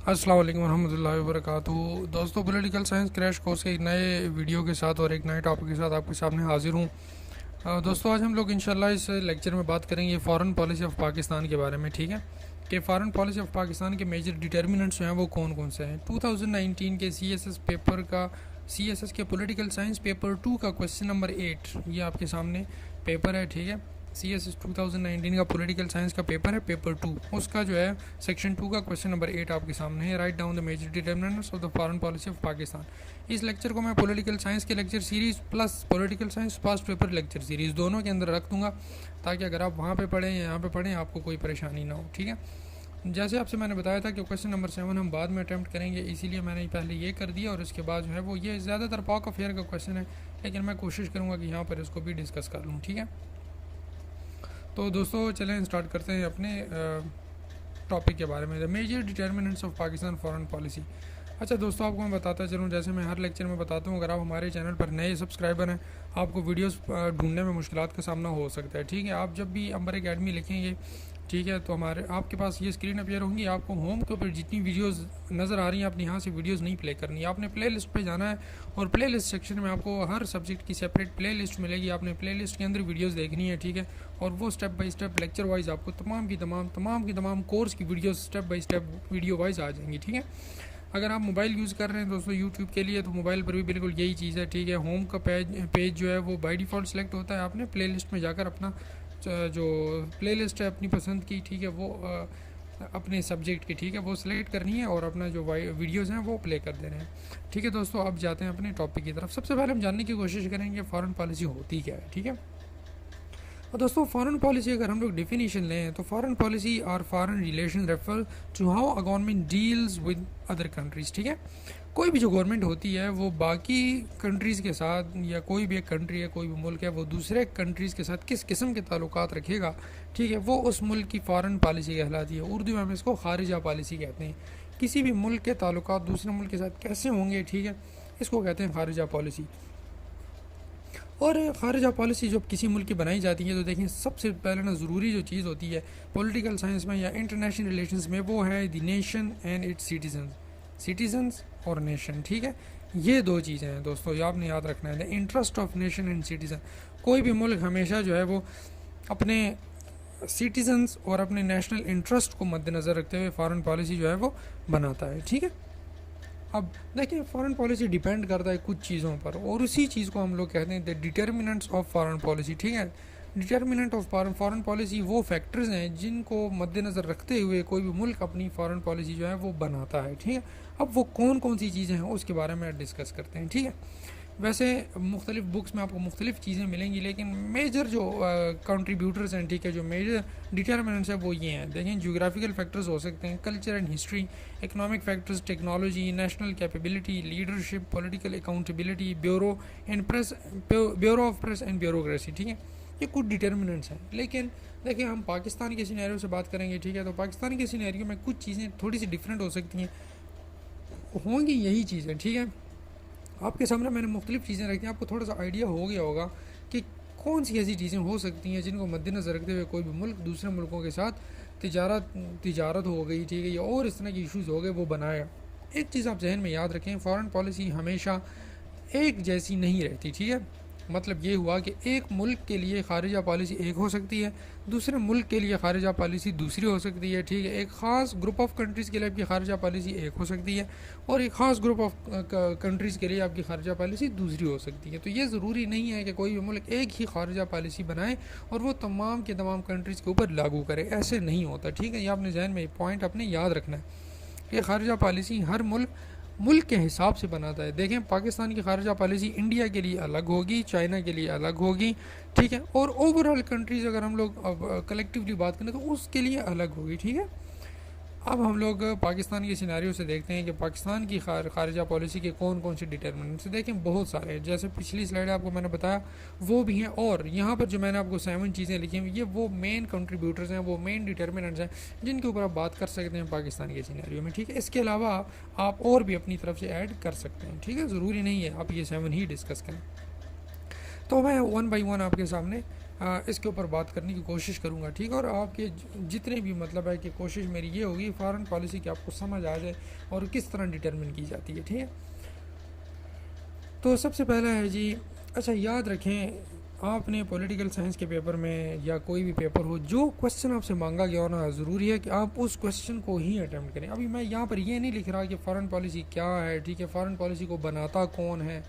अस्सलाम वालेकुम रहमतुल्लाहि व बरकातुहू। दोस्तों, पॉलिटिकल साइंस क्रैश कोर्स के एक नए वीडियो के साथ और एक नए टॉपिक के साथ आपके सामने हाजिर हूँ। दोस्तों, आज हम लोग इंशाल्लाह इस लेक्चर में बात करेंगे फ़ॉरेन पॉलिसी ऑफ पाकिस्तान के बारे में। ठीक है कि फ़ॉरेन पॉलिसी ऑफ पाकिस्तान के मेजर डिटर्मिनेंट्स जो हैं वो कौन कौन से हैं। 2019 के CSS पेपर का CSS के पॉलिटिकल साइंस पेपर 2 का क्वेश्चन नंबर 8 ये आपके सामने पेपर है। ठीक है, CSS 2019 का पॉलिटिकल साइंस का पेपर है, पेपर 2, उसका जो है सेक्शन 2 का क्वेश्चन नंबर 8 आपके सामने है। Write down the major determinants of the foreign policy of Pakistan. इस लेक्चर को मैं पॉलिटिकल साइंस के lecture series plus political science past paper lecture series दोनों के अंदर रख दूंगा, ताकि अगर आप वहाँ पे पढ़ें या यहाँ पे पढ़ें आपको कोई परेशानी ना हो। ठीक है, जैसे आपसे मैंने बताया था कि क्वेश्चन नंबर 7 हम बाद में अटैम्प्ट करेंगे, इसीलिए मैंने पहले ये कर दिया और उसके बाद जो है वो ये ज़्यादातर पॉक अफेयर का क्वेश्चन है, लेकिन मैं कोशिश करूँगा कि यहाँ पर इसको भी डिस्कस कर लूँ। ठीक है, तो दोस्तों चलें स्टार्ट करते हैं अपने टॉपिक के बारे में, the major determinants of Pakistan foreign policy. अच्छा दोस्तों, आपको मैं बताता चलूँ, जैसे मैं हर लेक्चर में बताता हूँ, अगर आप हमारे चैनल पर नए सब्सक्राइबर हैं आपको वीडियोस ढूंढने में मुश्किलात का सामना हो सकता है। ठीक है, आप जब भी अंबर एकेडमी लिखेंगे, ठीक है, तो हमारे आपके पास ये स्क्रीन अपीयर होंगी, आपको होम के ऊपर जितनी वीडियोस नज़र आ रही हैं आपने यहाँ से वीडियोस नहीं प्ले करनी है, आपने प्ले लिस्ट पर जाना है और प्ले लिस्ट सेक्शन में आपको हर सब्जेक्ट की सेपरेट प्ले लिस्ट मिलेगी, आपने प्ले लिस्ट के अंदर वीडियोज़ देखनी है। ठीक है, और वो step by step lecture wise आपको तमाम कोर्स की videos step by step video wise आ जाएंगी। ठीक है, अगर आप मोबाइल यूज़ कर रहे हैं दोस्तों यूट्यूब के लिए, तो मोबाइल पर भी बिल्कुल यही चीज़ है। ठीक है, होम का पेज जो है वो बाय डिफ़ॉल्ट सेलेक्ट होता है, आपने प्ले लिस्ट में जाकर अपना जो प्ले लिस्ट है अपनी पसंद की, ठीक है, वो अपने सब्जेक्ट की, ठीक है, वो सिलेक्ट करनी है और अपना जो वीडियोज़ हैं वो प्ले कर देने हैं। ठीक है दोस्तों, अब जाते हैं अपने टॉपिक की तरफ। सबसे पहले हम जानने की कोशिश करेंगे फ़ॉरेन पॉलिसी होती क्या है। ठीक है, और दोस्तों फॉरेन पॉलिसी अगर हम लोग डिफिनीशन लें तो फॉरेन पॉलिसी और foreign relation refer to how a government deals with other countries. ठीक है, कोई भी जो गवर्नमेंट होती है वो बाकी कंट्रीज़ के साथ, या कोई भी एक कंट्री है, कोई भी मुल्क है, वो दूसरे कंट्रीज़ के साथ किस किस्म के ताल्लुकात रखेगा, ठीक है, वो उस मुल्क की फॉरेन पॉलिसी कहलाती है। उर्दू में हम इसको खारिजा पॉलिसी कहते हैं। किसी भी मुल्क के ताल्लुकात दूसरे मुल्क के साथ कैसे होंगे, ठीक है, इसको कहते हैं खारिजा पॉलिसी। और खारिजा पॉलिसी जब किसी मुल्क की बनाई जाती है तो देखें, सबसे पहले ना ज़रूरी जो चीज़ होती है पॉलिटिकल साइंस में या इंटरनेशनल रिलेशंस में, वो है the nation and it's citizens और नेशन। ठीक है, ये दो चीज़ें हैं दोस्तों, ये आपने याद रखना है, the interest of nation and citizen. कोई भी मुल्क हमेशा जो है वो अपने सिटीजन्स और अपने नेशनल इंटरेस्ट को मद्देनज़र रखते हुए फॉरेन पॉलिसी जो है वो बनाता है। ठीक है, अब देखिए फॉरेन पॉलिसी डिपेंड करता है कुछ चीज़ों पर, और उसी चीज़ को हम लोग कहते हैं the determinants of foreign policy. ठीक है, डिटर्मिनेंट ऑफ फॉरेन पॉलिसी वो फैक्टर्स हैं जिनको मद्देनज़र रखते हुए कोई भी मुल्क अपनी फॉरेन पॉलिसी जो है वो बनाता है। ठीक है, अब वो कौन कौन सी चीज़ें हैं उसके बारे में डिस्कस करते हैं। ठीक है, वैसे मुख्तलिफ बुक्स में आपको मुख्तलिफ चीज़ें मिलेंगी, लेकिन मेजर जो कंट्रीब्यूटर्स हैं, ठीक है, जो मेजर डिटर्मिनेंट्स हैं वो ये हैं। देखें, ज्योग्राफिकल फैक्टर्स हो सकते हैं, culture and history, economic factors, technology, national capability, leadership, political accountability, bureau of press and bureaucracy. ठीक है, ये कुछ डिटर्मिनेंट्स हैं। लेकिन देखिए, हम पाकिस्तान के सिनेरियो से बात करेंगे, ठीक है, तो पाकिस्तान के सिनेरियो में कुछ चीज़ें थोड़ी सी डिफरेंट हो सकती हैं, होंगी यही चीज़ें। ठीक है, आपके सामने मैंने मुख्तलिफ चीज़ें रखी हैं, आपको थोड़ा सा आइडिया हो गया होगा कि कौन सी ऐसी चीज़ें हो सकती हैं जिनको मद्देनज़र रखते हुए कोई भी मुल्क दूसरे मुल्कों के साथ तिजारत हो गई, ठीक है, या और इस तरह के इशूज़ हो गए, वो बनाया। एक चीज़ आप जहन में याद रखें, फ़ॉरेन पॉलिसी हमेशा एक जैसी नहीं रहती। ठीक है, मतलब ये हुआ कि एक मुल्क के लिए खारिजा पॉलिसी एक हो सकती है, दूसरे मुल्क के लिए खारिजा पॉलिसी दूसरी हो सकती है। ठीक है, एक ख़ास ग्रुप ऑफ कंट्रीज़ के लिए आपकी खारिजा पॉलिसी एक हो सकती है, और एक ख़ास ग्रुप ऑफ कंट्रीज़ के लिए आपकी खारिजा पॉलिसी दूसरी हो सकती है। तो ये ज़रूरी नहीं है कि कोई भी मुल्क एक ही खारिजा पॉलिसी बनाए और वो तमाम के तमाम कंट्रीज़ के ऊपर लागू करे, ऐसे नहीं होता। ठीक है, ये आपने जहन में पॉइंट अपने याद रखना है कि खारिजा पॉलिसी हर मुल्क के हिसाब से बनाता है। देखें, पाकिस्तान की खारिजा पॉलिसी इंडिया के लिए अलग होगी, चाइना के लिए अलग होगी, ठीक है, और ओवरऑल कंट्रीज़ अगर हम लोग कलेक्टिवली बात करें तो उसके लिए अलग होगी। ठीक है, अब हम लोग पाकिस्तान के सिनेरियो से देखते हैं कि पाकिस्तान की खारिजा पॉलिसी के कौन कौन से डिटर्मिनेंट्स। देखें, बहुत सारे हैं, जैसे पिछली स्लाइड आपको मैंने बताया वो भी हैं, और यहाँ पर जो मैंने आपको 7 चीज़ें लिखी हैं, ये वो मेन कंट्रीब्यूटर्स हैं, वो मेन डिटर्मिनेंट्स हैं जिनके ऊपर आप बात कर सकते हैं पाकिस्तान के सिनेरियो में। ठीक है, इसके अलावा आप और भी अपनी तरफ से ऐड कर सकते हैं। ठीक है, ज़रूरी नहीं है आप ये 7 ही डिस्कस करें। तो मैं 1 बाई 1 आपके सामने इसके ऊपर बात करने की कोशिश करूँगा, ठीक है। और आपके जितने भी मतलब है कि कोशिश मेरी ये होगी फॉरेन पॉलिसी की आपको समझ आ जाए और किस तरह डिटरमिन की जाती है, ठीक है। तो सबसे पहला है जी, अच्छा याद रखें आपने पॉलिटिकल साइंस के पेपर में या कोई भी पेपर हो, जो क्वेश्चन आपसे मांगा गया होना ज़रूरी है कि आप उस क्वेश्चन को ही अटैम्प्ट करें। अभी मैं यहाँ पर ये नहीं लिख रहा कि फ़ॉरेन पॉलिसी क्या है, ठीक है, फ़ॉरेन पॉलिसी को बनाता कौन है,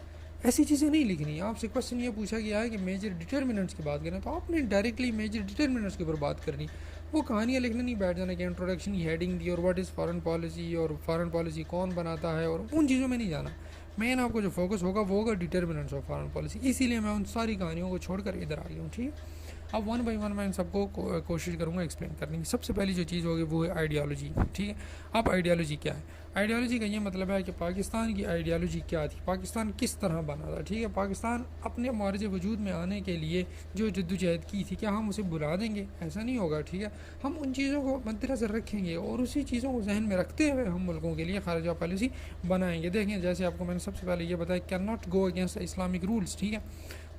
ऐसी चीज़ें नहीं लिखनी। आपसे क्वेश्चन ये पूछा गया है कि मेजर डिटर्मिनेंट्स की बात करें, तो आपने डायरेक्टली मेजर डिटर्मिनेंट्स के ऊपर बात करनी। वो कहानियाँ लिखने नहीं बैठ जाना कि इंट्रोडक्शन की हेडिंग दी और व्हाट इज़ फॉरेन पॉलिसी और फॉरेन पॉलिसी कौन बनाता है, और उन चीज़ों में नहीं जाना। मेन आपको जो फोकस होगा वो होगा डिटर्मिनेंट्स ऑफ फॉरेन पॉलिसी। इसीलिए मैं उन सारी कहानियों को छोड़कर इधर आ गया हूँ, ठीक है। अब वन बाई वन मैं इन सबको कोशिश करूँगा एक्सप्लेन करने की। सबसे पहली जो चीज़ होगी वो है आइडियालॉजी, ठीक है। अब आइडियालॉजी क्या है? आइडियालॉजी का ये मतलब है कि पाकिस्तान की आइडियालॉजी क्या थी, पाकिस्तान किस तरह बना था, ठीक है। पाकिस्तान अपने मार्ज वजूद में आने के लिए जो जद्दोजहद की थी, क्या हम उसे बुला देंगे? ऐसा नहीं होगा, ठीक है। हम उन चीज़ों को मद्देनज़र रखेंगे और उसी चीज़ों को जहन में रखते हुए हम मुल्कों के लिए खारजा पॉलिसी बनाएंगे। देखें, जैसे आपको मैंने सबसे पहले ये बताया, can not go against Islamic rules, ठीक है।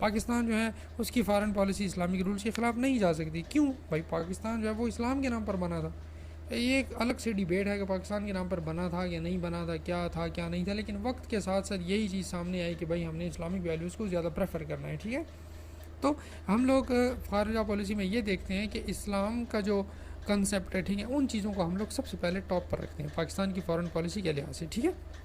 पाकिस्तान जो है उसकी फ़ॉरेन पॉलिसी इस्लामिक रूल्स के ख़िलाफ़ नहीं जा सकती। क्यों भाई? पाकिस्तान जो है वो इस्लाम के नाम पर बना था। ये एक अलग से डिबेट है कि पाकिस्तान के नाम पर बना था या नहीं बना था, क्या था क्या नहीं था, लेकिन वक्त के साथ साथ यही चीज़ सामने आई कि भाई हमने इस्लामिक वैल्यूज़ को ज़्यादा प्रेफर करना है, ठीक है। तो हम लोग खारजा पॉलिसी में ये देखते हैं कि इस्लाम का जो कंसेप्ट है, ठीक है, उन चीज़ों को हम लोग सबसे पहले टॉप पर रखते हैं पाकिस्तान की फ़ॉरेन पॉलिसी के लिहाज से, ठीक है।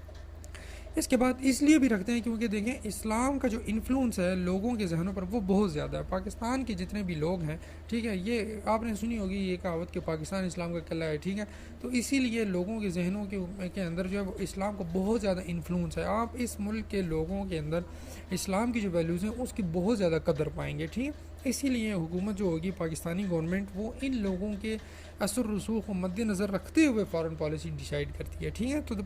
इसके बाद इसलिए भी रखते हैं क्योंकि देखें इस्लाम का जो इन्फ्लुएंस है लोगों के जहनों पर वो बहुत ज़्यादा है। पाकिस्तान के जितने भी लोग हैं, ठीक है, ये आपने सुनी होगी ये कहावत कि पाकिस्तान इस्लाम का किला है, ठीक है। तो इसीलिए लोगों के जहनों के अंदर जो है वो इस्लाम का बहुत ज़्यादा इन्फ्लुएंस है। आप इस मुल्क के लोगों के अंदर इस्लाम की जो वैल्यूज़ हैं उसकी बहुत ज़्यादा कदर पाएंगे, ठीक है। इसीलिए हुकूमत जो होगी पाकिस्तानी गवर्नमेंट वो इन लोगों के असर रसूख को मद्देनज़र रखते हुए फॉरेन पॉलिसी डिसाइड करती है, ठीक है। तो the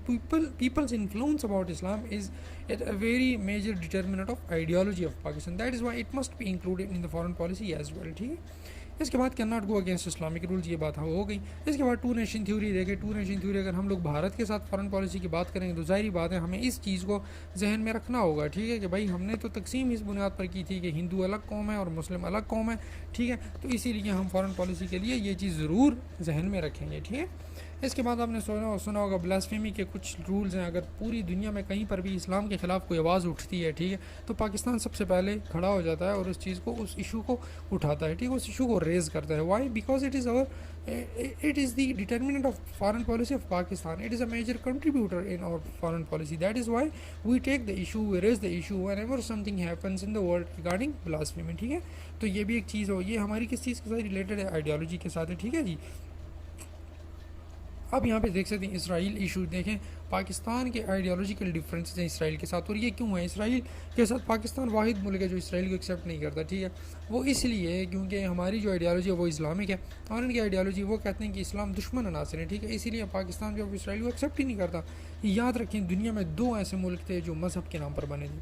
people's influence about Islam is it a very major determinant of ideology of Pakistan. That is why it must be included in the foreign policy as well, ठीक है। इसके बाद can not go against Islamic rules, ये बात हो गई। इसके बाद टू नेशन थ्योरी देखें। टू नेशन थ्योरी अगर हम लोग भारत के साथ फॉरेन पॉलिसी की बात करेंगे तो जाहिर बात है हमें इस चीज़ को जहन में रखना होगा, ठीक है, कि भाई हमने तो तकसीम इस बुनियाद पर की थी कि हिंदू अलग कौम है और मुस्लिम अलग कौम है, ठीक है। तो इसीलिए हम फॉरेन पॉलिसी के लिए ये चीज़ ज़रूर जहन में रखेंगे, ठीक है। इसके बाद आपने सुना होगा ब्लास्फेमी के कुछ रूल्स हैं। अगर पूरी दुनिया में कहीं पर भी इस्लाम के ख़िलाफ़ कोई आवाज़ उठती है, ठीक है, तो पाकिस्तान सबसे पहले खड़ा हो जाता है और उस चीज़ को, उस इशू को उठाता है, ठीक है, उस इशू को रेज़ करता है। Why? Because it is the determinant of foreign policy of Pakistan. It is a major contributor in our foreign policy. That is why we take the issue, we raise the issue whenever something happens in the world regarding blasphemy, ठीक है। तो ये भी एक चीज़ हो, ये हमारी किस चीज़ के साथ रिलेटेड है? आइडियोलॉजी के साथ है, ठीक है जी। अब यहाँ पे देख सकते हैं इसराइल इशू। देखें पाकिस्तान के आइडियोलॉजिकल डिफरेंसेस हैं इसराइल के साथ, और ये क्यों है? इसराइल के साथ पाकिस्तान वाहिद मुल्क है जो इसराइल को एक्सेप्ट नहीं करता, ठीक है। वो इसलिए क्योंकि हमारी जो आइडियोलॉजी है वो इस्लामिक है और इनकी आइडियोलॉजी वो कहते हैं कि इस्लाम दुश्मन अनासर है, ठीक है। इसीलिए पाकिस्तान जो इसराइल को एक्सेप्ट ही नहीं करता। याद रखें दुनिया में दो ऐसे मुल्क थे जो मज़हब के नाम पर बने थे,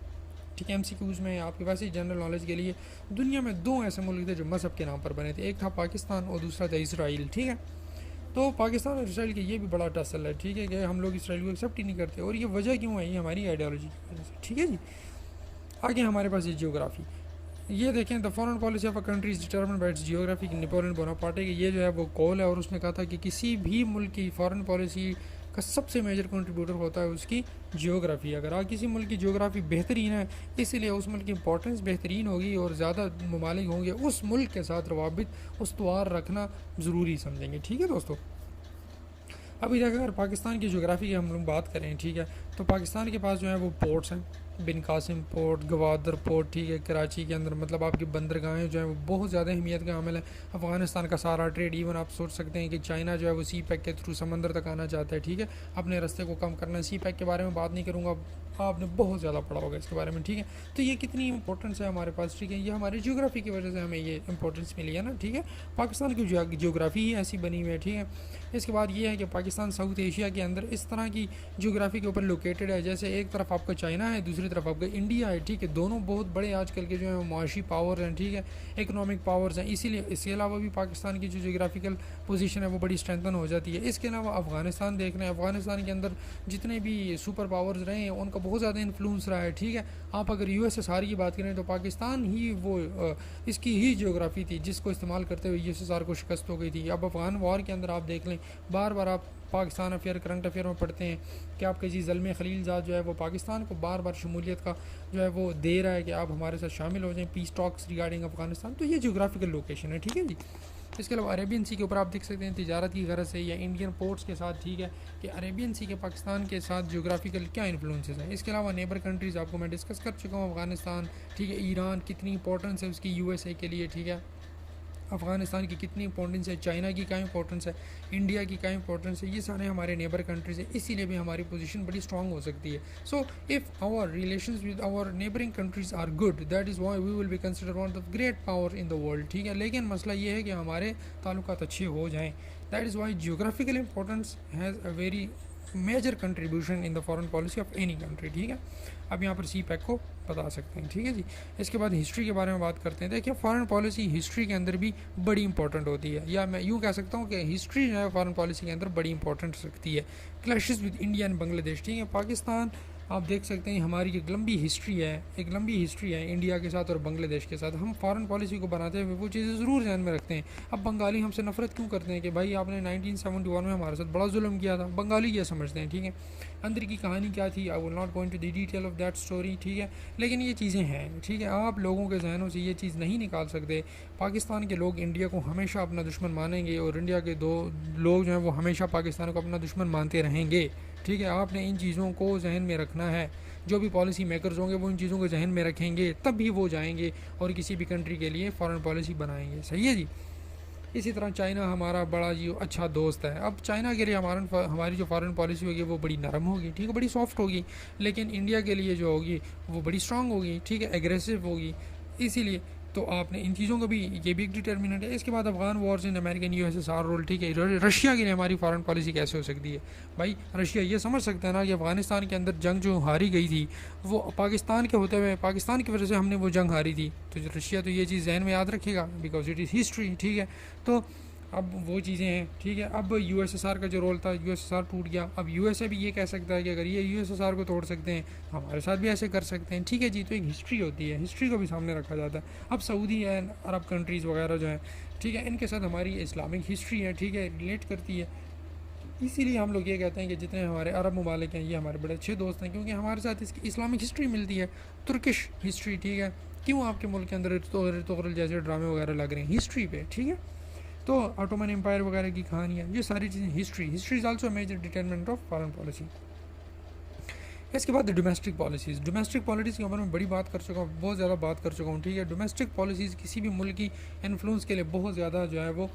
ठीक है। MCQs में आपके पास ही जनरल नॉलेज के लिए, दुनिया में दो ऐसे मुल्क थे जो मज़हब के नाम पर बने थे। एक था पाकिस्तान और दूसरा था इसराइल, ठीक है। तो पाकिस्तान और इसराइल के ये भी बड़ा टसल है, ठीक है, कि हम लोग इसराइल को एक्सेप्ट ही नहीं करते। और ये वजह क्यों है? ये हमारी आइडियोलॉजी की वजह से, ठीक है जी। आगे हमारे पास ये जियोग्राफी, ये देखें the foreign policy of a country is determined bye it's geography. Napoleon Bonaparte की ये जो है वो कॉल है और उसने कहा था कि किसी भी मुल्क की फॉरेन पॉलिसी का सबसे मेजर कंट्रीब्यूटर होता है उसकी जियोग्राफी। अगर किसी मुल्क की जियोग्राफी बेहतरीन है, इसीलिए उस मुल्क की इंपॉर्टेंस बेहतरीन होगी और ज़्यादा ममालिक होंगे, उस मुल्क के साथ रवाबित उस्तवार रखना ज़रूरी समझेंगे, ठीक है दोस्तों। अभी तक अगर पाकिस्तान की जियोग्राफी की हम लोग बात करें, ठीक है, तो पाकिस्तान के पास जो है वो पोर्ट्स हैं, बिन कासिम पोर्ट, गवादर पोर्ट, ठीक है, कराची के अंदर मतलब आपकी बंदरगाहें जो है वो बहुत ज़्यादा अहमियत का अमल है। अफ़गानिस्तान का सारा ट्रेड, इवन आप सोच सकते हैं कि चाइना जो है वो सी पैक के थ्रू समंदर तक आना चाहता है, ठीक है, अपने रास्ते को कम करना है। सी पैक के बारे में बात नहीं करूँगा, आपने बहुत ज़्यादा पढ़ा होगा इसके बारे में, ठीक है। तो ये कितनी इंपॉर्टेंस है हमारे पास, ठीक है, ये हमारी जियोग्राफी की वजह से हमें ये इंपॉर्टेंस मिली है ना, ठीक है। पाकिस्तान की जियोग्राफी ही ऐसी बनी हुई है, ठीक है। इसके बाद ये है कि पाकिस्तान साउथ एशिया के अंदर इस तरह की जियोग्राफी के ऊपर लोकेटेड है, जैसे एक तरफ आपका चाइना है, दूसरी दूसरी तरफ आपका इंडिया है, ठीक है। दोनों बहुत बड़े आजकल के जो है मुआशी पावर हैं, ठीक है, इकोनॉमिक पावर्स हैं, इसीलिए इसके अलावा भी पाकिस्तान की जो जोग्राफिकल पोजीशन है वो बड़ी स्ट्रेंथन हो जाती है। इसके अलावा अफगानिस्तान देख रहे हैं, अफगानिस्तान के अंदर जितने भी सुपर पावर्स रहे हैं उनका बहुत ज़्यादा इन्फ्लुएंस रहा है, ठीक है। आप अगर यूएसएसआर की बात करें तो पाकिस्तान ही वो इसकी ही ज्योग्राफी थी जिसको इस्तेमाल करते हुए यूएसएसआर को शिकस्त हो गई थी। अब अफगान वॉर के अंदर आप देख लें, बार बार आप पाकिस्तान अफेयर करंट अफेयर में पढ़ते हैं कि आपके जी ज़ल्मे खलीलजाद जो है वो पाकिस्तान को बार बार शमूलियत का जो है वो दे रहा है कि आप हमारे साथ शामिल हो जाएं पीस टॉक्स रिगार्डिंग अफगानिस्तान। तो ये जोग्राफिकल लोकेशन है, ठीक है जी। इसके अलावा अरेबियन सी के ऊपर आप देख सकते हैं तिजारत की गरज से या इंडियन पोर्ट्स के साथ, ठीक है, कि अरेबियन सी के पाकिस्तान के साथ जोग्राफिकल क्या इन्फ्लुएंसेस हैं। इसके अलावा नेबर कंट्रीज़ आपको मैं डिस्कस कर चुका हूँ, अफगानिस्तान, ठीक है, ईरान कितनी इंपॉर्टेंस है उसकी यूएसए के लिए, ठीक है, अफ़गानिस्तान की कितनी इंपॉर्टेंस है, चाइना की क्या इंपॉर्टेंस है, इंडिया की क्या इंपॉर्टेंस है, ये सारे हमारे नेबर कंट्रीज़ हैं, इसीलिए भी हमारी पोजीशन बड़ी स्ट्रांग हो सकती है। So if our relations with our neighbouring countries are good, that is why we will be consider one of the great power in the world, ठीक है। लेकिन मसला ये है कि हमारे ताल्लुकात अच्छे हो जाएँ। That is why geographical importance has a very major contribution in the foreign policy of any country, ठीक है। अब यहाँ पर सी पैक को बता सकते हैं, ठीक है जी। इसके बाद हिस्ट्री के बारे में बात करते हैं। देखिए फॉरेन पॉलिसी हिस्ट्री के अंदर भी बड़ी इंपॉर्टेंट होती है, या मैं यूँ कह सकता हूँ कि हिस्ट्री जो है फॉरेन पॉलिसी के अंदर बड़ी इंपॉर्टेंट रखती है। Clashes with India and Bangladesh, ठीक है, पाकिस्तान आप देख सकते हैं हमारी एक लंबी हिस्ट्री है इंडिया के साथ और बांग्लादेश के साथ। हम फॉरेन पॉलिसी को बनाते हुए वो चीज़ें ज़रूर ध्यान में रखते हैं। अब बंगाली हमसे नफरत क्यों करते हैं कि भाई आपने 1971 में हमारे साथ बड़ा जुल्म किया था, बंगाली ये समझते हैं, ठीक है। अंदर की कहानी क्या थी, I will not go into the detail of that story, ठीक है, लेकिन ये चीज़ें हैं, ठीक है। आप लोगों के जहनों से ये चीज़ नहीं निकाल सकते। पाकिस्तान के लोग इंडिया को हमेशा अपना दुश्मन मानेंगे और इंडिया के दो लोग जो हैं वो हमेशा पाकिस्तान को अपना दुश्मन मानते रहेंगे, ठीक है। आपने इन चीज़ों को जहन में रखना है। जो भी पॉलिसी मेकर्स होंगे वो इन चीज़ों को जहन में रखेंगे, तब भी वो जाएंगे और किसी भी कंट्री के लिए फॉरेन पॉलिसी बनाएंगे, सही है जी। इसी तरह चाइना हमारा बड़ा जी अच्छा दोस्त है। अब चाइना के लिए हमारी जो फॉरेन पॉलिसी होगी वो बड़ी नरम होगी, ठीक है, बड़ी सॉफ्ट होगी, लेकिन इंडिया के लिए जो होगी वो बड़ी स्ट्रांग होगी, ठीक है, एग्रेसिव होगी। इसीलिए तो आपने इन चीज़ों को भी, ये भी एक डिटर्मिनेंट है। इसके बाद Afghan wars in American USSR role, ठीक है। रशिया के लिए हमारी फॉरेन पॉलिसी कैसे हो सकती है भाई? रशिया ये समझ सकता है ना कि अफगानिस्तान के अंदर जंग जो हारी गई थी वो पाकिस्तान के होते हुए, पाकिस्तान की वजह से हमने वो जंग हारी थी। तो रशिया तो ये चीज़ जहन में याद रखेगा बिकॉज इट इज़ हिस्ट्री, ठीक है। तो अब वो चीज़ें हैं, ठीक है। अब यूएसएसआर का जो रोल था, यूएसएसआर टूट गया। अब यूएसए भी ये कह सकता है कि अगर ये यूएसएसआर को तोड़ सकते हैं हमारे साथ भी ऐसे कर सकते हैं, ठीक है जी। तो एक हिस्ट्री होती है, हिस्ट्री को भी सामने रखा जाता है। अब सऊदी एंड अरब कंट्रीज़ वगैरह जो हैं, ठीक है, इनके साथ हमारी इस्लामिक हिस्ट्री है, ठीक है, रिलेट करती है। इसीलिए हम लोग ये कहते हैं कि जितने हमारे अरब ममालिक हैं ये हमारे बड़े अच्छे दोस्त हैं, क्योंकि हमारे साथ इसकी इस्लामिक हिस्ट्री मिलती है, तुर्किश हिस्ट्री, ठीक है। क्यों आपके मुल्क के अंदर तोगरल जैसे ड्रामे वगैरह लग रहे हैं हिस्ट्री पे, ठीक है। तो ऑटोमन एम्पायर वगैरह की कहानियाँ, ये सारी चीज़ें history is also major determinant of foreign policy. इसके बाद डोमेस्टिक पॉलिसीज़ के ऊपर मैं बड़ी बात कर चुका हूँ, बहुत ज़्यादा बात कर चुका हूँ, ठीक है। डोमेस्टिक पॉलिसीज़ किसी भी मुल्क की इन्फ्लुएंस के लिए बहुत ज़्यादा जो है वो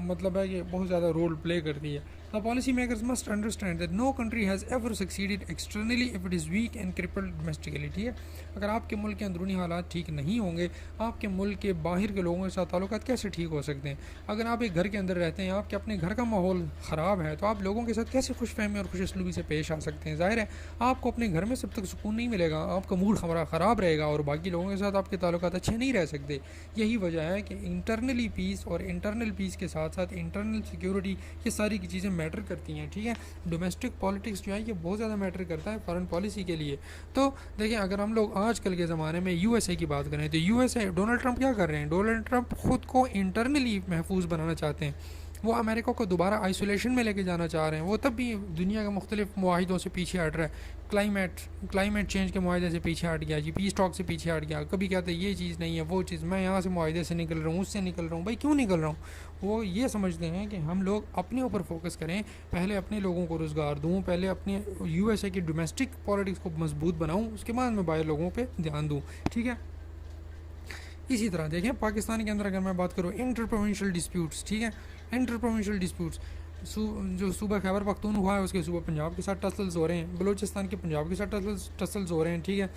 मतलब है कि बहुत ज़्यादा रोल प्ले करती है। The policy makers must understand that no country has ever succeeded externally if it is weak and crippled domestically, ठीक है। अगर आपके मुल्क के अंदरूनी हालात ठीक नहीं होंगे, आपके मुल्क के बाहर के लोगों के साथ ताल्लुकात कैसे ठीक हो सकते हैं? अगर आप एक घर के अंदर रहते हैं, आपके अपने घर का माहौल ख़राब है, तो आप लोगों के साथ कैसे खुशफहमी और खुशसलूकी से पेश आ सकते हैं? ज़ाहिर है आपको अपने घर में सब तक सुकून नहीं मिलेगा, आपका मूड ख़राब रहेगा और बाकी लोगों के साथ आपके ताल्लुकात अच्छे नहीं रह सकते। यही वजह है कि इंटरनली पीस और इंटरनल पीस के साथ साथ इंटरनल सिक्योरिटी, ये सारी की चीज़ें मैटर करती हैं, ठीक है। डोमेस्टिक पॉलिटिक्स जो है ये बहुत ज़्यादा मैटर करता है फॉरेन पॉलिसी के लिए। तो देखिए अगर हम लोग आजकल के ज़माने में यूएसए की बात करें तो यूएसए, डोनाल्ड ट्रंप क्या कर रहे हैं? डोनाल्ड ट्रंप ख़ुद को इंटरनली महफूज बनाना चाहते हैं। वो अमेरिका को दोबारा आइसोलेशन में लेके जाना चाह रहे हैं। वो तब भी दुनिया के मुख्तलिफ मुआहिदों से पीछे हट रहा है। क्लाइमेट चेंज के मुआहिदे से पीछे हट गया जी, पीस टॉक से पीछे हट गया। कभी कहते हैं ये चीज़ नहीं है, वो चीज़, मैं यहाँ से मुआहिदे से निकल रहा हूँ, उससे निकल रहा हूँ। भाई क्यों निकल रहा हूँ? वो ये समझते हैं कि हम लोग अपने ऊपर फोकस करें, पहले अपने लोगों को रोज़गार दूँ, पहले अपने यूएसए की डोमेस्टिक पॉलिटिक्स को मजबूत बनाऊँ, उसके बाद मैं बाहर लोगों पर ध्यान दूँ, ठीक है। इसी तरह देखें पाकिस्तान के अंदर अगर मैं बात करूँ इंटर प्रोविंशियल डिस्प्यूट्स, ठीक है, इंटर प्रोविंशियल डिस्प्यूट्स, जो सूबा खैबर पख्तूनख्वा है उसके सूबा पंजाब के साथ टसल्स हो रहे हैं, बलूचिस्तान के पंजाब के साथ टसल्स हो रहे हैं, ठीक है,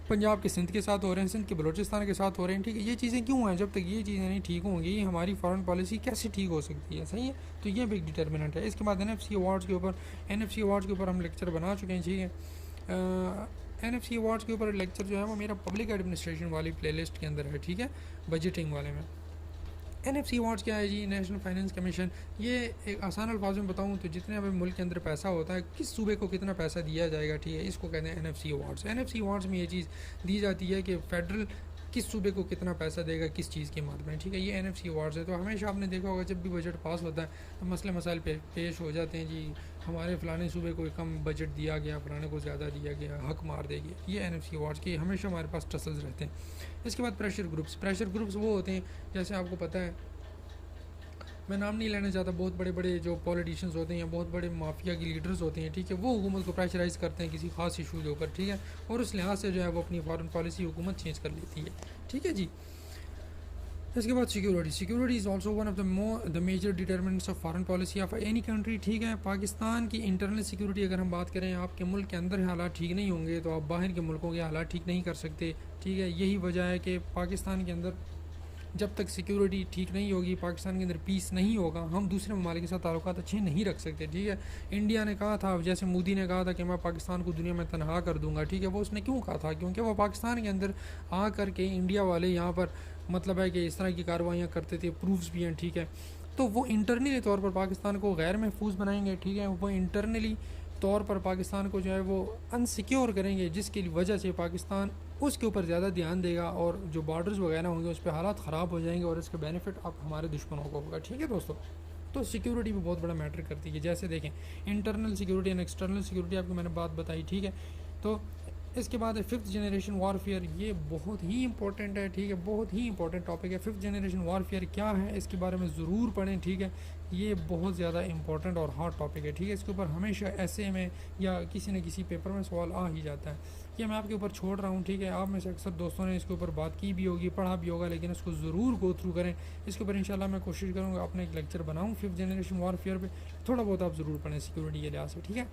पंजाब के सिंध के साथ हो रहे हैं, सिंध के बलूचिस्तान के साथ हो रहे हैं, ठीक है। ये चीज़ें क्यों हैं? जब तक ये चीज़ें नहीं ठीक होंगी हमारी फॉरेन पॉलिसी कैसे ठीक हो सकती है, सही है। तो ये भी एक डिटर्मिनेंट है। इसके बाद एनएफसी अवार्ड्स के ऊपर हम लेक्चर बना चुके हैं, ठीक है। NFC अवार्ड्स के ऊपर लेक्चर जो है वो मेरा पब्लिक एडमिनिस्ट्रेशन वाली प्लेलिस्ट के अंदर है, ठीक है, बजटिंग वाले में। NFC अवार्ड्स क्या है जी? National finance commission. ये एक आसान अल्फाज में बताऊँ तो जितने हमें मुल्क के अंदर पैसा होता है, किस सूबे को कितना पैसा दिया जाएगा, ठीक है, इसको कहते हैं NFC अवार्ड्स। NFC अवार्ड्स में ये चीज़ दी जाती है कि फेडरल किस सूबे को कितना पैसा देगा किस चीज़ के माध्यम में, ठीक है, ये NFC अवार्ड्स है। तो हमेशा आपने देखा होगा जब भी बजट पास होता है तो मसले मसाइल पेश हो जाते हैं जी, हमारे फ़लाने सूबे को कम बजट दिया गया, फ़लाने को ज़्यादा दिया गया, हक मार देगी, ये NFC अवार्ड्स के हमेशा हमारे पास टसल्स रहते हैं। इसके बाद प्रेशर ग्रुप्स वो होते हैं, जैसे आपको पता है, मैं नाम नहीं लेना चाहता, बहुत बड़े बड़े जो पॉलिटिशियंस होते हैं, बहुत बड़े माफिया के लीडर्स होते हैं, ठीक है, वो हुकूमत को प्रेशराइज़ करते हैं किसी खास इशू के ऊपर, ठीक है, और उस लिहाज से जो है वो अपनी फॉरेन पॉलिसी हुकूमत चेंज कर लेती है, ठीक है जी। इसके बाद security is also one of the major determinants of foreign policy of any country, ठीक है। पाकिस्तान की इंटरनल सिक्योरिटी अगर हम बात करें, आपके मुल्क के अंदर हालात ठीक नहीं होंगे तो आप बाहर के मुल्कों के हालात ठीक नहीं कर सकते, ठीक है। यही वजह है कि पाकिस्तान के अंदर जब तक सिक्योरिटी ठीक नहीं होगी, पाकिस्तान के अंदर पीस नहीं होगा, हम दूसरे ममालिक के साथ ताल्लुकात अच्छे नहीं रख सकते, ठीक है। इंडिया ने कहा था, जैसे मोदी ने कहा था कि मैं पाकिस्तान को दुनिया में तनहा कर दूंगा, ठीक है, वो उसने क्यों कहा था? क्योंकि वो पाकिस्तान के अंदर आ करके इंडिया वाले यहाँ पर मतलब है कि इस तरह की कार्रवाइयाँ करते थे, प्रूफ्स भी हैं, ठीक है। तो वो इंटरनली तौर पर पाकिस्तान को गैर महफूज बनाएंगे, ठीक है, वो इंटरनली तौर पर पाकिस्तान को जो है वो अनसिक्योर करेंगे, जिसकी वजह से पाकिस्तान उसके ऊपर ज़्यादा ध्यान देगा और जो बॉर्डर्स वगैरह होंगे उस पर हालात ख़राब हो जाएंगे और इसका बेनिफिट अब हमारे दुश्मनों को होगा, ठीक है दोस्तों। तो सिक्योरिटी भी बहुत बड़ा मैटर करती है, जैसे देखें internal security and external security आपको मैंने बात बताई, ठीक है। तो इसके बाद है 5th जनरेशन वारफेयर, ये बहुत ही इंपॉर्टेंट है, ठीक है, बहुत ही इंपॉर्टेंट टॉपिक है। 5th जनरेशन वारफेयर क्या है, इसके बारे में ज़रूर पढ़ें, ठीक है, ये बहुत ज़्यादा इंपॉर्टेंट और हॉट टॉपिक है, ठीक है। इसके ऊपर हमेशा ऐसे में या किसी न किसी पेपर में सवाल आ ही जाता है। ये मैं आपके ऊपर छोड़ रहा हूँ, ठीक है। आप में से अक्सर दोस्तों ने इसके ऊपर बात की भी होगी, पढ़ा भी होगा, लेकिन इसको ज़रूर गो थ्रू करें। इसके ऊपर इंशाल्लाह मैं कोशिश करूँगा अपना एक लेक्चर बनाऊँ 5th जनरेशन वारफेयर पे, थोड़ा बहुत आप ज़रूर पढ़ें सिक्योरिटी के लिहाज से, ठीक है।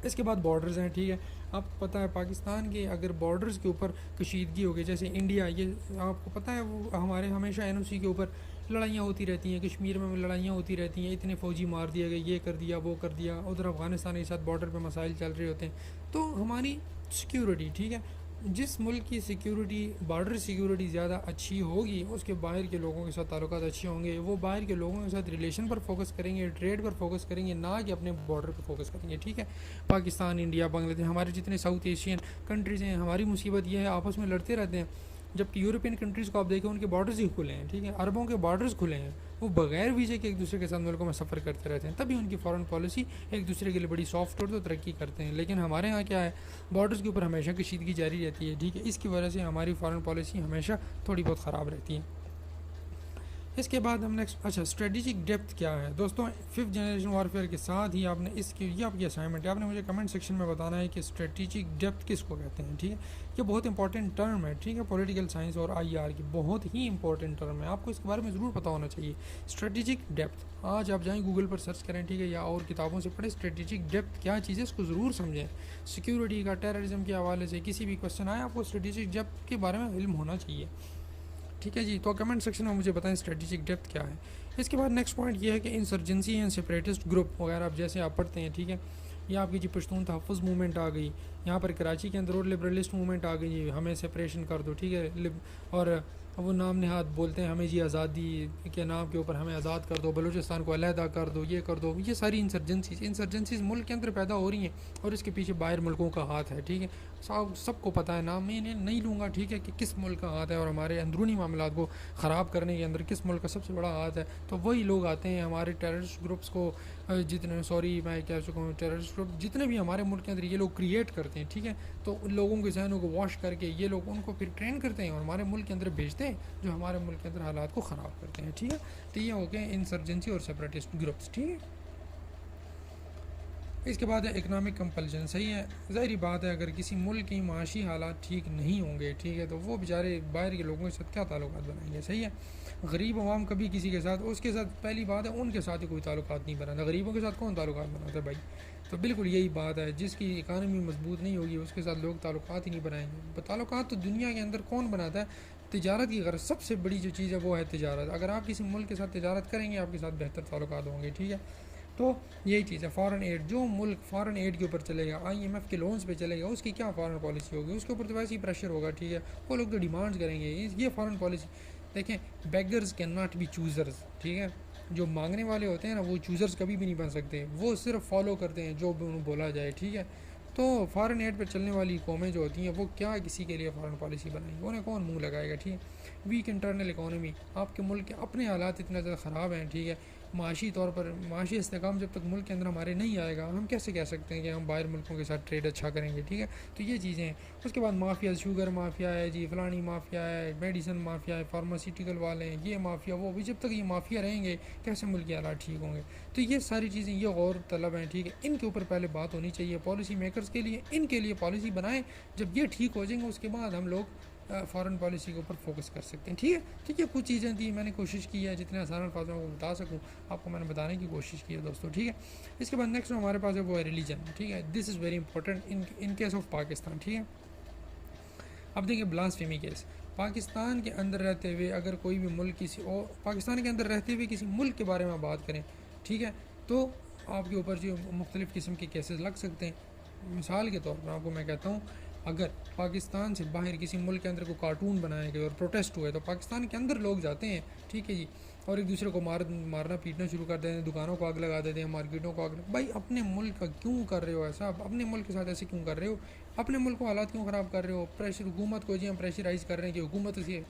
इसके बाद बॉर्डर्स हैं, ठीक है। आपको पता है पाकिस्तान के अगर बॉर्डर्स के ऊपर कशीदगी हो गई, जैसे इंडिया, ये आपको पता है वो हमारे हमेशा NOC के ऊपर लड़ाइयाँ होती रहती हैं, कश्मीर में लड़ाइयाँ होती रहती हैं, इतने फ़ौजी मार दिए गए, ये कर दिया वो कर दिया, उधर अफ़गानिस्तान के साथ बॉर्डर पे मसाइल चल रहे होते हैं। तो हमारी सिक्योरिटी, ठीक है, जिस मुल्क की सिक्योरिटी बॉर्डर सिक्योरिटी ज़्यादा अच्छी होगी उसके बाहर के लोगों के साथ ताल्लुकात अच्छे होंगे, वो बाहर के लोगों के साथ रिलेशन पर फोकस करेंगे, ट्रेड पर फोकस करेंगे, ना कि अपने बॉर्डर पर फोकस करेंगे, ठीक है। पाकिस्तान, इंडिया, बांग्लादेश, हमारे जितने साउथ एशियन कंट्रीज़ हैं, हमारी मुसीबत ये है आपस में लड़ते रहते हैं, जबकि यूरोपियन कंट्रीज़ को आप देखें उनके बॉर्डर्स ही खुले हैं, ठीक है, अरबों के बॉर्डर्स खुले हैं, वो बगैर वीज़े के एक दूसरे के साथ मुल्कों में सफ़र करते रहते हैं, तभी उनकी फॉरेन पॉलिसी एक दूसरे के लिए बड़ी सॉफ्ट और तो तरक्की करते हैं। लेकिन हमारे यहाँ क्या है, बॉर्डर्स के ऊपर हमेशा कशीदगी जारी रहती है, ठीक है, इसकी वजह से हमारी फॉरेन पॉलिसी हमेशा थोड़ी बहुत ख़राब रहती है। इसके बाद हम नेक्स्ट, अच्छा, स्ट्रेटेजिक डेप्थ क्या है दोस्तों 5th जनरेशन वारफेयर के साथ ही आपने इसकी, ये आपकी असाइनमेंट है, आपने मुझे कमेंट सेक्शन में बताना है कि स्ट्रेटेजिक डेप्थ किसको कहते हैं, ठीक है। ये बहुत इंपॉर्टेंट टर्म है, ठीक है, पॉलिटिकल साइंस और IR की बहुत ही इंपॉर्टेंट टर्म है, आपको इसके बारे में ज़रूर पता होना चाहिए। स्ट्रेटेजिक डेप्थ, आज आप जाएँ गूगल पर सर्च करें, ठीक है, या और किताबों से पढ़ें, स्ट्रेटेजिक डेप्थ क्या चीज़ है इसको ज़रूर समझें। सिक्योरिटी का, टेररिज्म के हवाले से किसी भी क्वेश्चन आए, आपको स्ट्रेटेजिक डेप्थ के बारे में इल्म होना चाहिए, ठीक है जी। तो कमेंट सेक्शन में मुझे बताएं स्ट्रेटेजिक डेप्थ क्या है। इसके बाद नेक्स्ट पॉइंट ये है कि इंसर्जेंसी एंड सेपरेटिस्ट ग्रुप वगैरह आप जैसे आप पढ़ते हैं, ठीक है, ये आपकी जी पश्तून तहफ़्फ़ुज़ मूवमेंट आ गई, यहाँ पर कराची के अंदर और लिबरलिस्ट मूवमेंट आ गई जी, हमें सेपरेशन कर दो, ठीक है, और वो नाम नहाद बोलते हैं हमें जी आज़ादी के नाम के ऊपर हमें आज़ाद कर दो, बलूचिस्तान को अलहदा कर दो, ये कर दो, ये सारी इंसर्जेंसीज मुल्क के अंदर पैदा हो रही हैं और इसके पीछे बाहर मुल्कों का हाथ है, ठीक है। सबको पता है, नाम मैं इन्हें नहीं लूँगा, ठीक है, कि किस मुल्क का हाथ है और हमारे अंदरूनी मामलात को ख़राब करने के अंदर किस मुल्क का सबसे बड़ा हाथ है। तो वही लोग आते हैं हमारे टेररिस्ट ग्रुप्स को, जितने, सॉरी मैं कह चुका हूँ, टेररिस्ट ग्रुप जितने भी हमारे मुल्क के अंदर ये लोग क्रिएट करते हैं, ठीक है, तो लोगों के जहनों को वॉश करके ये लोग उनको फिर ट्रेन करते हैं और हमारे मुल्क के अंदर भेजते हैं, जो हमारे मुल्क के अंदर हालात को ख़राब करते हैं, ठीक है। तो ये हो गए इंसर्जेंसी और सेपरेटिस्ट ग्रुप्स, ठीक है। इसके बाद है इकनॉमिक कंपल्शन, सही है, ज़ाहिर बात है अगर किसी मुल्क की माशी हालात ठीक नहीं होंगे, ठीक है, तो वो बेचारे बाहर के लोगों के साथ क्या ताल्लुकात बनाएंगे, सही है। गरीब अवाम कभी किसी के साथ, उसके साथ पहली बात है उनके साथ ही कोई ताल्लुकात नहीं बनाता, गरीबों के साथ कौन ताल्लुकात बनाता है भाई। तो बिल्कुल यही बात है, जिसकी इकानमी मजबूत नहीं होगी उसके साथ लोग ताल्लुकात ही नहीं बनाएंगे। ताल्लुकात तो दुनिया के अंदर कौन बनाता है, तिजारत की गर्ज सबसे बड़ी जो चीज़ है वो है तिजारत। अगर आप किसी मुल्क के साथ तिजारत करेंगे आपके साथ बेहतर ताल्लुकात होंगे, ठीक है। तो यही चीज़ है फॉरेन एड, जो मुल्क फॉरेन एड के ऊपर चलेगा, IMF के लोन्स पे चलेगा, उसकी क्या फॉरेन पॉलिसी होगी, उसके ऊपर तो वैसे ही प्रेशर होगा, ठीक है। वो लोग तो डिमांड्स करेंगे, ये फॉरेन पॉलिसी। देखें, beggars can not be choosers, ठीक है। जो मांगने वाले होते हैं ना, वो चूज़र्स कभी भी नहीं बन सकते, वो सिर्फ फॉलो करते हैं जो भी उन्हें बोला जाए, ठीक है। तो फॉरेन एड पर चलने वाली कौमें जो होती हैं वो क्या किसी के लिए फॉरेन पॉलिसी बनाएंगी, उन्हें कौन मुंह लगाएगा, ठीक है। वीक इंटरनल इकोनॉमी, आपके मुल्क के अपने हालात इतना ज़्यादा ख़राब हैं, ठीक है। माशी तौर पर माशी इस्तेकाम जब तक मुल्क के अंदर हमारे नहीं आएगा, हम कैसे कह सकते हैं कि हम बाहर मुल्कों के साथ ट्रेड अच्छा करेंगे, ठीक है। तो ये चीज़ें हैं। उसके बाद माफिया, शुगर माफिया है जी, फलानी माफिया है, मेडिसन माफिया है, फार्मास्यूटिकल वाले हैं, ये माफिया वो भी, जब तक ये माफिया रहेंगे कैसे मुल्क के हालात ठीक होंगे। तो ये सारी चीज़ें ये गौर तलब हैं, ठीक है। इनके ऊपर पहले बात होनी चाहिए पॉलिसी मेकर्स के लिए, इनके लिए पॉलिसी बनाएं। जब ये ठीक हो जाएंगे उसके बाद हम लोग फ़ॉरेन पॉलिसी के ऊपर फोकस कर सकते हैं, ठीक है। ठीक है, कुछ चीज़ें थी, मैंने कोशिश की है जितने आसान अल्फाज़ों में बता सकूँ आपको मैंने बताने की कोशिश की है दोस्तों, ठीक है। इसके बाद नेक्स्ट जो हमारे पास है वो है रिलीजन, ठीक है। This is very important in case of Pakistan, ठीक है। अब देखिए ब्लास्फेमी केस, पाकिस्तान के अंदर रहते हुए अगर कोई भी मुल्क किसी और पाकिस्तान के अंदर रहते हुए किसी मुल्क के बारे में बात करें, ठीक है, तो आपके ऊपर जो मुख्तलिफ़ किस्म के केसेस लग सकते हैं। मिसाल के तौर पर आपको मैं कहता हूँ, अगर पाकिस्तान से बाहर किसी मुल्क के अंदर को कार्टून बनाए गए और प्रोटेस्ट हुए, तो पाकिस्तान के अंदर लोग जाते हैं, ठीक है जी, और एक दूसरे को मारना पीटना शुरू कर देते हैं, दुकानों को आग लगा देते हैं, मार्केटों को आग। भाई अपने मुल्क का क्यों कर रहे हो ऐसा, अपने मुल्क के साथ ऐसे क्यों कर रहे हो, अपने मुल्क को हालात क्यों ख़राब कर रहे हो। प्रेशर हुकूमत को जी हम प्रेशराइज़ कर रहे हैं कि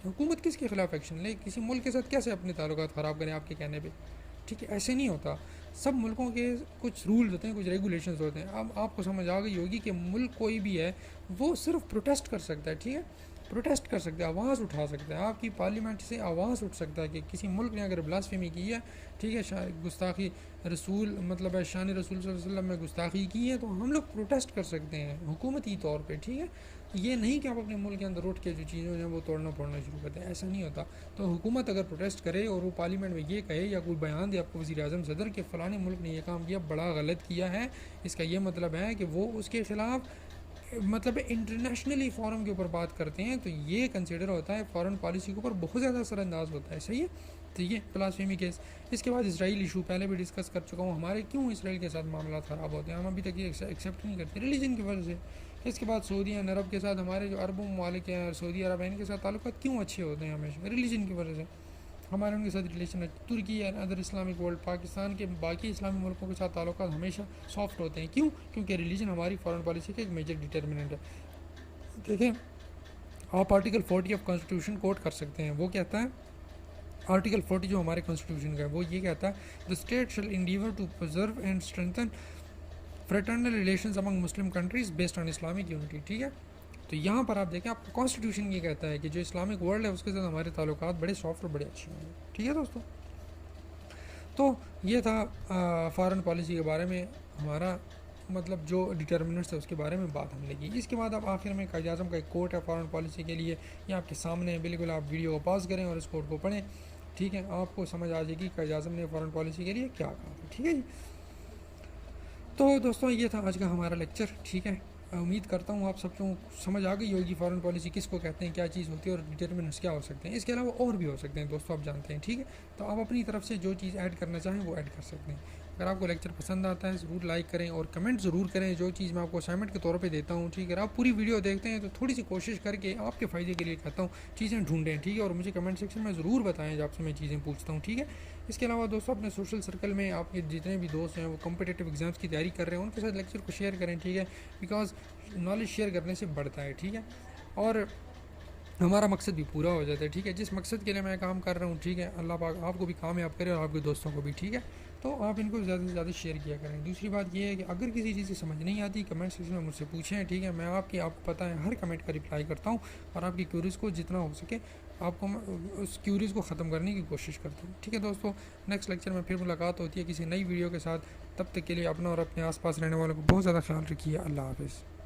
हुकूमत किसके खिलाफ एक्शन ले, किसी मुल्क के साथ कैसे अपने ताल्लुकात ख़राब करें आपके कहने पर, ठीक है। ऐसे नहीं होता, सब मुल्कों के कुछ रूल्स होते हैं, कुछ रेगुलेशंस होते हैं। अब आपको समझ आ गई होगी कि मुल्क कोई भी है वो सिर्फ प्रोटेस्ट कर सकता है, ठीक है, प्रोटेस्ट कर सकता है, आवाज़ उठा सकता है, आपकी पार्लियामेंट से आवाज़ उठ सकता है कि किसी मुल्क ने अगर ब्लास्फेमी की है, ठीक है, गुस्ताखी रसूल मतलब है शान रसूल सल्लल्लाहु अलैहि वसल्लम में गुस्ताखी की है, तो हम लोग प्रोटेस्ट कर सकते हैं हुकूमती तौर पे, ठीक है। ये नहीं कि आप अपने मुल्क के अंदर उठ के जो चीज़ें हैं वो तोड़ना फोड़ना शुरू करते हैं, ऐसा नहीं होता। तो हुकूमत अगर प्रोटेस्ट करे और वो पार्लियामेंट में ये कहे या कोई बयान दे आपको वज़ीर आज़म सदर के फ़लाने मुल्क ने यह काम किया, बड़ा गलत किया है, इसका ये मतलब है कि वो उसके ख़िलाफ़ मतलब इंटरनेशनली फ़ोरम के ऊपर बात करते हैं, तो ये कंसिडर होता है फ़ॉरेन पॉलिसी के ऊपर बहुत ज़्यादा असरअंदाज होता है, सही है। तो ये ब्लास्फेमी केस। इसके बाद इसराइल इशू पहले भी डिस्कस कर चुका हूँ, हमारे क्यों इसराइल के साथ मामला ख़राब होते हैं, हम अभी तक ये एक्सेप्ट नहीं करते रिलीजन की वजह से। इसके बाद सऊदी अरब के साथ हमारे जो अरब ममालिक हैं, सऊदी अरब इनके साथ ताल्लुकात क्यों अच्छे होते हैं हमेशा, रिलीजन की वजह से हमारे उनके साथ रिलेशन है। तुर्की and other Islamic world, Pakistan के बाकी इस्लामी मुल्कों के साथ ताल्लुकात हमेशा सॉफ्ट होते हैं, क्यों, क्योंकि रिलीजन हमारी फॉरेन पॉलिसी का एक मेजर डिटर्मिनेंट है। देखें, आप आर्टिकल 40 ऑफ कॉन्स्टिट्यूशन कोट कर सकते हैं, वो कहता है आर्टिकल 40 जो हमारे कॉन्स्टिट्यूशन का है वो ये कहता है, the state shall endeavour to preserve and strengthen fraternal relations among Muslim countries based on Islamic unity, ठीक है। तो यहाँ पर आप देखें, आपका कॉन्स्टिट्यूशन ये कहता है कि जो इस्लामिक वर्ल्ड है उसके साथ हमारे ताल्लुकात बड़े सॉफ्ट और बड़े अच्छे होंगे, ठीक है दोस्तों। तो ये था फॉरेन पॉलिसी के बारे में हमारा मतलब जो डिटर्मिनेंट्स है उसके बारे में बात हमने की। इसके बाद अब आखिर में कायद आज़म का एक कोट है फॉरेन पॉलिसी के लिए, ये आपके सामने है, बिल्कुल आप वीडियो को पॉज करें और इस कोट को पढ़ें, ठीक है, आपको समझ आ जाएगी कायद आज़म ने फॉरेन पॉलिसी के लिए क्या कहा, ठीक है जी। तो दोस्तों ये था आज का हमारा लेक्चर, ठीक है। उम्मीद करता हूँ आप सबको समझ आ गई होगी फॉरेन पॉलिसी किसको कहते हैं, क्या चीज़ होती है और डिटर्मिनेंट्स क्या हो सकते हैं। इसके अलावा और भी हो सकते हैं दोस्तों, आप जानते हैं, ठीक है। तो आप अपनी तरफ से जो चीज़ ऐड करना चाहें वो ऐड कर सकते हैं। अगर आपको लेक्चर पसंद आता है ज़रूर लाइक करें और कमेंट ज़रूर करें, जो चीज़ मैं आपको असाइनमेंट के तौर पे देता हूँ, ठीक है। आप पूरी वीडियो देखते हैं तो थोड़ी सी कोशिश करके आपके फ़ायदे के लिए कहता हूँ चीज़ें ढूंढें, ठीक है, और मुझे कमेंट सेक्शन में ज़रूर बताएं जब आपसे मैं चीज़ें पूछता हूँ, ठीक है। इसके अलावा दोस्तों अपने सोशल सर्कल में आपके जितने भी दोस्त हैं वो कॉम्पिटिटिव एग्जाम्स की तैयारी कर रहे हैं उनके साथ लेक्चर को शेयर करें, ठीक है, बिकॉज नॉलेज शेयर करने से बढ़ता है, ठीक है, और हमारा मकसद भी पूरा हो जाता है, ठीक है। जिस मकसद के लिए मैं काम कर रहा हूँ, ठीक है, अल्लाह पाक आपको भी कामयाब करे और आपके दोस्तों को भी, ठीक है। तो आप इनको ज़्यादा से ज़्यादा शेयर किया करें। दूसरी बात ये है कि अगर किसी चीज़ की समझ नहीं आती कमेंट सेक्शन में मुझसे पूछें, ठीक है, मैं आपको पता है हर कमेंट का रिप्लाई करता हूँ और आपकी क्यूरीज़ को जितना हो सके आपको उस क्यूरीज़ को ख़त्म करने की कोशिश करता हूँ, ठीक है दोस्तों। नेक्स्ट लेक्चर में फिर मुलाकात होती है किसी नई वीडियो के साथ, तब तक के लिए अपना और अपने आसपास रहने वालों को बहुत ज़्यादा ख्याल रखिए। अल्लाह हाफ़िज़।